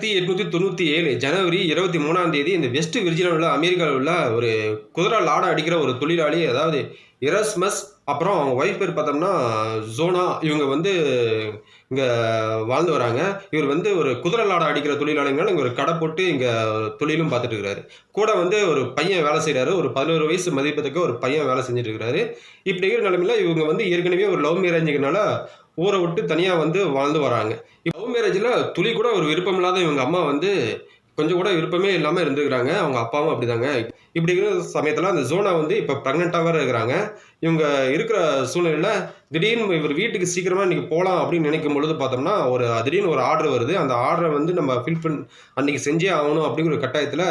1897 ஜனவரி 23ஆம் தேதி இந்த வெஸ்ட் விர்ஜினியாவில் உள்ள அமெரிக்காவில் உள்ள ஒரு குதிரை லாடம் அடிக்கிற ஒரு தொழிலாளி, அதாவது எராஸ்மஸ், அப்புறம் அவங்க ஒய்ஃப் பேர் பார்த்தோம்னா ஜோனா. இவங்க வந்து இங்கே வாழ்ந்து வராங்க. இவர் வந்து ஒரு குதிரை லாடம் அடிக்கிற தொழிலாளிங்கனால இங்கே ஒரு கடை போட்டு இங்கே தொழிலும் பார்த்துட்டு இருக்கிறாரு. கூட வந்து ஒரு பையன் வேலை செய்கிறாரு. ஒரு 11 வயசு மதிப்பத்துக்கு ஒரு பையன் வேலை செஞ்சுட்டு இருக்கிறாரு. இப்படி இருக்கிற நிலைமையில் இவங்க வந்து ஏற்கனவே ஒரு லவ் மேரேஜுக்குனால ஊரை விட்டு தனியாக வந்து வாழ்ந்து வராங்க. லவ் மேரேஜில் துளி கூட ஒரு விருப்பம் இல்லாத இவங்க அம்மா வந்து கொஞ்சம் கூட விருப்பமே இல்லாமல் இருந்துக்கிறாங்க. அவங்க அப்பாவும் அப்படிதாங்க. இப்படி இருக்கிற சமயத்தில் அந்த ஜோனா வந்து இப்போ ப்ரெக்னெண்ட்டாக வேறு இருக்கிறாங்க. இவங்க இருக்கிற சூழ்நிலையில் திடீர்னு இவர் வீட்டுக்கு சீக்கிரமாக இன்றைக்கி போகலாம் அப்படின்னு நினைக்கும் பொழுது பார்த்தோம்னா திடீர்னு ஒரு ஆர்டர் வருது. அந்த ஆர்டரை வந்து நம்ம அன்றைக்கி செஞ்சே ஆகணும் அப்படிங்கிற ஒரு கட்டாயத்தில்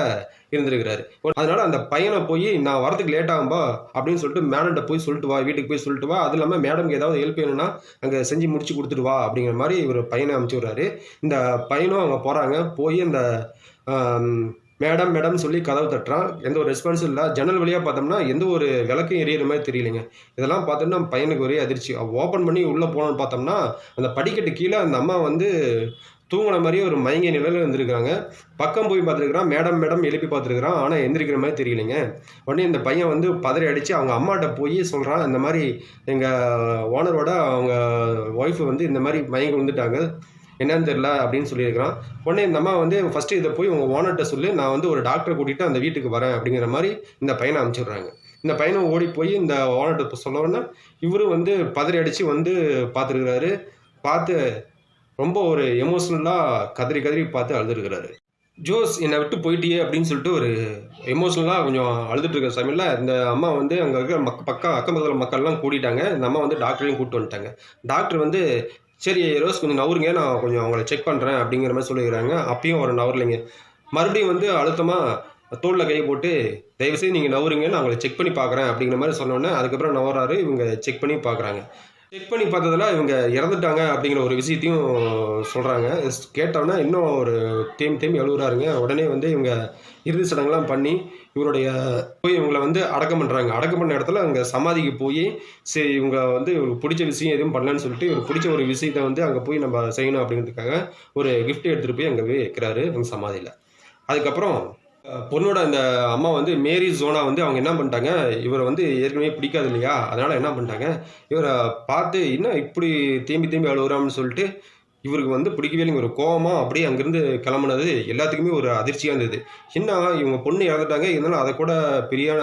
இருந்திருக்கிறாரு. அதனால அந்த பையனை போய் நான் வரதுக்கு லேட் ஆகும்பா அப்படின்னு சொல்லிட்டு மேடம்கிட்ட போய் சொல்லிட்டு வா, வீட்டுக்கு போய் சொல்லிட்டு வா, அது இல்லாமல் மேடம்க்கு ஏதாவது ஹெல்ப் வேணும்னா அங்கே செஞ்சு முடிச்சு கொடுத்துட்டு வா அப்படிங்கிற மாதிரி இவர் பையனை அனுப்பிச்சி விட்றாரு. இந்த பையனும் அவங்க போகிறாங்க. போய் அந்த மேடம் மேடம் சொல்லி கதவு தட்டுறான். எந்த ஒரு ரெஸ்பான்ஸும் இல்லை. ஜன்னல் வழியாக பார்த்தோம்னா எந்த ஒரு விளக்கும் எரியிற மாதிரி தெரியலைங்க. இதெல்லாம் பார்த்தோம்னா பையனுக்கு ஒரே அதிர்ச்சி. ஓப்பன் பண்ணி உள்ளே போனோன்னு பார்த்தோம்னா அந்த படிக்கட்டு கீழே அந்த அம்மா வந்து தூங்கின மாதிரியே ஒரு மயங்கிய நிலையில் இருந்திருக்காங்க. பக்கம் போய் பார்த்துருக்குறான். மேடம் மேடம் எழுப்பி பார்த்துருக்குறான். ஆனால் எந்திரிக்கிற மாதிரி தெரியலைங்க. உடனே இந்த பையன் வந்து பதறி அடித்து அவங்க அம்மாட்ட போய் சொல்கிறான், இந்த மாதிரி எங்கள் ஓனரோட அவங்க ஒய்ஃபு வந்து இந்த மாதிரி மயங்கி விழுந்துட்டாங்க, என்னன்னு தெரில அப்படின்னு சொல்லியிருக்கிறான். உடனே இந்த அம்மா வந்து ஃபஸ்ட்டு இதை போய் உங்கள் ஓனர்கிட்ட சொல்லி நான் வந்து ஒரு டாக்டரை கூட்டிகிட்டு அந்த வீட்டுக்கு வரேன் அப்படிங்கிற மாதிரி இந்த பையனை அனுப்பிச்சிடுறாங்க. இந்த பையனை ஓடி போய் இந்த ஓனர்கிட்ட சொல்லணுன்னா இவரும் வந்து பதறி அடித்து வந்து பார்த்துருக்குறாரு. பார்த்து ரொம்ப ஒரு எமோஷ்னலாக கதறி கதறி பார்த்து அழுதுருக்கிறாரு. ஜோஸ் என்னை விட்டு போயிட்டியே அப்படின்னு சொல்லிட்டு ஒரு எமோஷ்னலாக கொஞ்சம் அழுதுட்டு இருக்கிற சமயத்தில் இந்த அம்மா வந்து அங்கே இருக்கிற அக்கம் பக்கத்தில் மக்கள்லாம் கூட்டிட்டாங்க. இந்த அம்மா வந்து டாக்டரையும் கூப்பிட்டு வந்துட்டாங்க. டாக்டர் வந்து சரி ரோஸ் கொஞ்சம் நவருங்க, நான் கொஞ்சம் அவங்கள செக் பண்ணுறேன் அப்படிங்கிற மாதிரி சொல்லிக்கிறாங்க. அப்பயும் ஒரு நவரலைங்க. மறுபடியும் வந்து அழுத்தமாக தோளில் கை போட்டு தயவுசெய்து நீங்கள் நவருங்க, நான் அவங்கள செக் பண்ணி பார்க்குறேன் அப்படிங்கிற மாதிரி சொன்னோன்னே அதுக்கப்புறம் நவராரு. இவங்க செக் பண்ணி பார்க்குறாங்க. செக் பண்ணி பார்த்ததில் இவங்க இறந்துட்டாங்க அப்படிங்கிற ஒரு விஷயத்தையும் சொல்கிறாங்க. கேட்டோன்னா இன்னும் ஒரு தேம்பி எழுவுறாருங்க. உடனே வந்து இவங்க இறுதி சடங்குலாம் பண்ணி இவருடைய போய் இவங்களை வந்து அடக்கம் பண்ணுறாங்க. அடக்கம் பண்ண இடத்துல அங்கே சமாதிக்கு போய் சரி இவங்க வந்து இவருக்கு பிடிச்ச விஷயம் எதுவும் பண்ணலன்னு சொல்லிட்டு இவருக்கு பிடிச்ச ஒரு விஷயத்தை வந்து அங்கே போய் நம்ம செய்யணும் அப்படிங்கிறதுக்காக ஒரு கிஃப்ட் எடுத்துகிட்டு போய் அங்கே போய் வைக்கிறாரு அந்த சமாதியில். அதுக்கப்புறம் பொண்ணோட அந்த அம்மா வந்து மேரி ஜோனா வந்து அவங்க என்ன பண்ணிட்டாங்க, இவரை வந்து ஏற்கனவே பிடிக்காது இல்லையா, அதனால் என்ன பண்ணிட்டாங்க, இவரை பார்த்து இன்னும் இப்படி தேம்பி அழுகுறான்னு சொல்லிட்டு இவருக்கு வந்து பிடிக்கவே இல்லைங்க. ஒரு கோவமாக அப்படியே அங்கேருந்து கிளம்புனது எல்லாத்துக்குமே ஒரு அதிர்ச்சியாக இருந்தது. என்ன இவங்க பொண்ணு இறந்துட்டாங்க, இருந்தாலும் அதை கூட பெரிய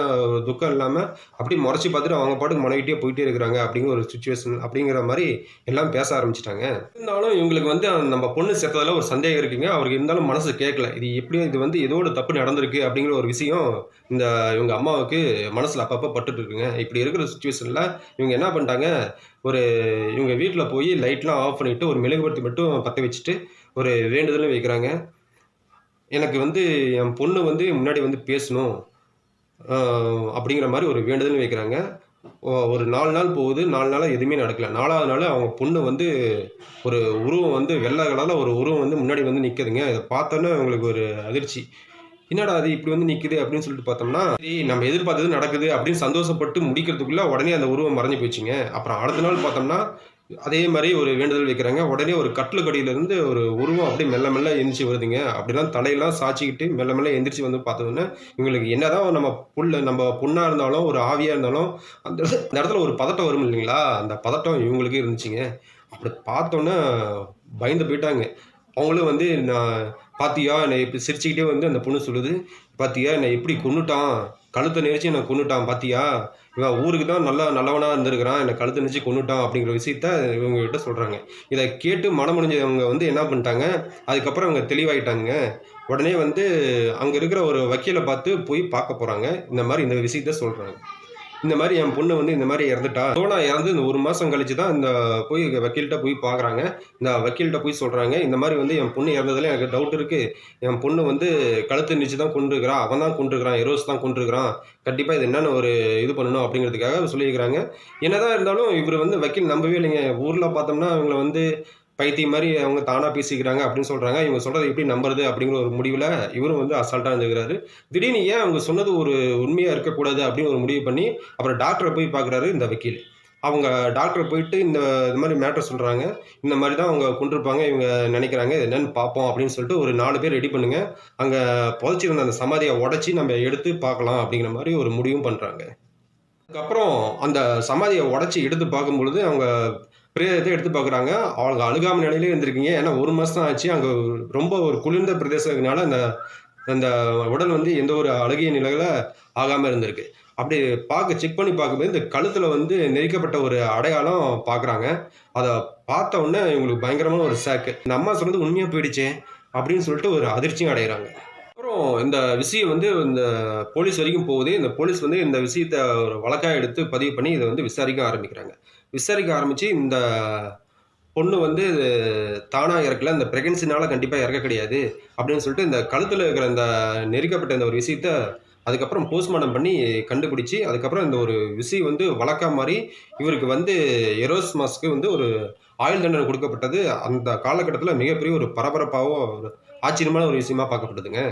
துக்கம் இல்லாமல் அப்படியே முறைச்சி பார்த்துட்டு அவங்க பாட்டுக்கு மனைவிட்டே போயிட்டே இருக்கிறாங்க அப்படிங்கிற ஒரு சுச்சுவேஷன் அப்படிங்கிற மாதிரி எல்லாம் பேச ஆரம்பிச்சிட்டாங்க. இருந்தாலும் இவங்களுக்கு வந்து நம்ம பொண்ணு சேர்த்ததில் ஒரு சந்தேகம் இருக்குங்க. அவருக்கு இருந்தாலும் மனசு கேட்கல. இது வந்து ஏதோ தப்பு நடந்திருக்கு அப்படிங்கிற ஒரு விஷயம் இவங்க அம்மாவுக்கு மனசில் அப்பப்போ பட்டுட்டு இருக்குங்க. இப்படி இருக்கிற சுச்சுவேஷனில் இவங்க என்ன பண்ணிட்டாங்க, இவங்க வீட்டில் போய் லைட்லாம் ஆஃப் பண்ணிவிட்டு ஒரு மெழுகுவர்த்தி மட்டும் பற்ற வச்சுட்டு ஒரு வேண்டுதலும் வைக்கிறாங்க. எனக்கு வந்து என் பொண்ணு வந்து முன்னாடி வந்து பேசணும் அப்படிங்கிற மாதிரி ஒரு வேண்டுதலும் வைக்கிறாங்க. ஒரு 4 நாள் போகுது. 4 நாளாக எதுவுமே நடக்கல. 4ஆவது நாள் அவங்க பொண்ணு வந்து ஒரு உருவம் வந்து வெள்ளை கலரில் ஒரு உருவம் வந்து முன்னாடி வந்து நிற்குதுங்க. இதை பார்த்தோன்னே அவங்களுக்கு ஒரு அதிர்ச்சி. என்னடா அது இப்படி வந்து நிற்குது அப்படின்னு சொல்லிட்டு பார்த்தோம்னா சரி நம்ம எதிர்பார்த்தது நடக்குது அப்படின்னு சந்தோஷப்பட்டு முடிக்கிறதுக்குள்ளே உடனே அந்த உருவம் மறைஞ்சு போயிடுச்சுங்க. அப்புறம் அடுத்த நாள் பார்த்தோம்னா அதே மாதிரி ஒரு வேண்டுதல் வைக்கிறாங்க. உடனே ஒரு கட்டிலுக்கடியிலேருந்து ஒரு உருவம் அப்படியே மெல்ல மெல்ல எந்திரிச்சு வருதுங்க. அப்படிலாம் தலையெல்லாம் சாய்ச்சிக்கிட்டு மெல்ல மெல்ல எந்திரிச்சு வந்து பார்த்தோன்னா இவங்களுக்கு என்னதான் நம்ம பொண்ணாக இருந்தாலும் ஒரு ஆவியாக இருந்தாலும் அந்த இடத்துல ஒரு பதட்டம் வரும் இல்லைங்களா, அந்த பதட்டம் இவங்களுக்கே இருந்துச்சுங்க. அப்படி பார்த்தோன்னே பயந்து போயிட்டாங்க. அவங்களும் வந்து நான் பாத்தியா என்னை இப்படி சிரிச்சுக்கிட்டே வந்து அந்த பொண்ணு சொல்லுது, பாத்தியா என்னை எப்படி கொன்னுட்டான், கழுத்தை நெரிச்சு என்னை கொன்னுட்டான் பாத்தியா, இவன் ஊருக்கு தான் நல்லவனாக இருந்திருக்கிறான், என்னை கழுத்தை நெரிச்சு கொன்னுட்டான் அப்படிங்கிற விஷயத்த இவங்ககிட்ட சொல்கிறாங்க. இதை கேட்டு மனமுடிஞ்சவங்க வந்து என்ன பண்ணிட்டாங்க, அதுக்கப்புறம் அவங்க தெளிவாயிட்டாங்க. உடனே வந்து அங்கே இருக்கிற ஒரு வக்கீலை பார்த்து போய் பார்க்க போகிறாங்க. இந்த விஷயத்த சொல்கிறாங்க. இந்த மாதிரி என் பொண்ணு வந்து இந்த மாதிரி இறந்துட்டா, சோனா இறந்து இந்த 1 மாதம் கழிச்சு தான் இந்த போய் வக்கீல்கிட்ட போய் பார்க்குறாங்க. இந்த வக்கீல்கிட்ட போய் சொல்கிறாங்க, இந்த மாதிரி வந்து என் பொண்ணு இறந்ததில் எனக்கு டவுட் இருக்குது, என் பொண்ணு வந்து கழுத்து நெரிச்சு தான் கொண்டிருக்கிறான், அவன் தான் கொண்டிருக்கிறான், எரோஸ் தான் கொண்டிருக்கிறான், கண்டிப்பாக இது என்னென்ன ஒரு இது பண்ணணும் அப்படிங்கிறதுக்காக சொல்லியிருக்கிறாங்க. என்னதான் இருந்தாலும் இவர் வந்து வக்கீல் நம்பவே இல்லைங்க. ஊரில் பார்த்தோம்னா இவங்களை வந்து பைத்தியம் மாதிரி அவங்க தானாக பேசிக்கிறாங்க அப்படின்னு சொல்கிறாங்க. இவங்க சொல்கிறத எப்படி நம்புறது அப்படிங்கிற ஒரு முடிவில் இவரும் வந்து அசால்ட்டாக இருந்துக்கிறாரு. திடீர்னு ஏன் அவங்க சொன்னது ஒரு உண்மையாக இருக்கக்கூடாது அப்படின்னு ஒரு முடிவு பண்ணி அப்புறம் டாக்டரை போய் பார்க்குறாரு இந்த வக்கீல். அவங்க டாக்டர் போயிட்டு இது மாதிரி மேட்டர் சொல்கிறாங்க. இந்த மாதிரி தான் அவங்க கொண்டிருப்பாங்க இவங்க நினைக்கிறாங்க. இது என்னன்னு பார்ப்போம் அப்படின்னு சொல்லிட்டு ஒரு 4 பேர் ரெடி பண்ணுங்க. அங்கே புதைச்சிருந்த அந்த சமாதியை உடைச்சி நம்ம எடுத்து பார்க்கலாம் அப்படிங்கிற மாதிரி ஒரு முடிவும் பண்ணுறாங்க. அதுக்கப்புறம் அந்த சமாதியை உடைச்சி எடுத்து பார்க்கும்பொழுது அவங்க பிரேதத்தை எடுத்து பார்க்குறாங்க. அவங்க அழுகாம நிலையிலே இருந்திருக்கீங்க. ஏன்னா 1 மாசம் தான் ஆச்சு. அங்கே ரொம்ப ஒரு குளிர்ந்த பிரதேசத்தினால அந்த அந்த உடல் வந்து எந்த ஒரு அழுகிய நிலையில ஆகாம இருந்திருக்கு. அப்படி செக் பண்ணி பார்க்கும்போது இந்த கழுத்துல வந்து நெரிக்கப்பட்ட ஒரு அடையாளம் பார்க்குறாங்க. அத பார்த்த உடனே இவங்களுக்கு பயங்கரமான ஒரு ஷாக்கு. இந்த அம்மா சொன்னது உண்மையா போயிடுச்சே! அப்படின்னு சொல்லிட்டு ஒரு அதிர்ச்சியும் அடையறாங்க. அப்புறம் இந்த விஷயம் வந்து இந்த போலீஸ் வரைக்கும் போகுது. இந்த போலீஸ் வந்து இந்த விஷயத்த ஒரு வழக்கா எடுத்து பதிவு பண்ணி இத வந்து விசாரிக்க ஆரம்பிக்கிறாங்க. விசாரிக்க ஆரம்பிச்சு இந்த பொண்ணு வந்து தானா இறக்கல. இந்த பிரெக்னன்சினால கண்டிப்பா இறக்க கிடையாது. அப்படின்னு சொல்லிட்டு இந்த கழுத்துல இருக்கிற இந்த நெரிக்கப்பட்ட இந்த ஒரு விஷயத்த அதுக்கப்புறம் போஸ்ட்மார்டம் பண்ணி கண்டுபிடிச்சு, அதுக்கப்புறம் இந்த ஒரு விஷயம் வந்து வழக்கா மாறி, இவருக்கு வந்து எரோஸ்மஸ்க்கு வந்து ஒரு ஆயுள் தண்டனை குடுக்கப்பட்டது. அந்த காலகட்டத்தில மிகப்பெரிய ஒரு பரபரப்பாவும், ஒரு ஆச்சரியமான ஒரு விஷயமா பார்க்கப்பட்டதுங்க.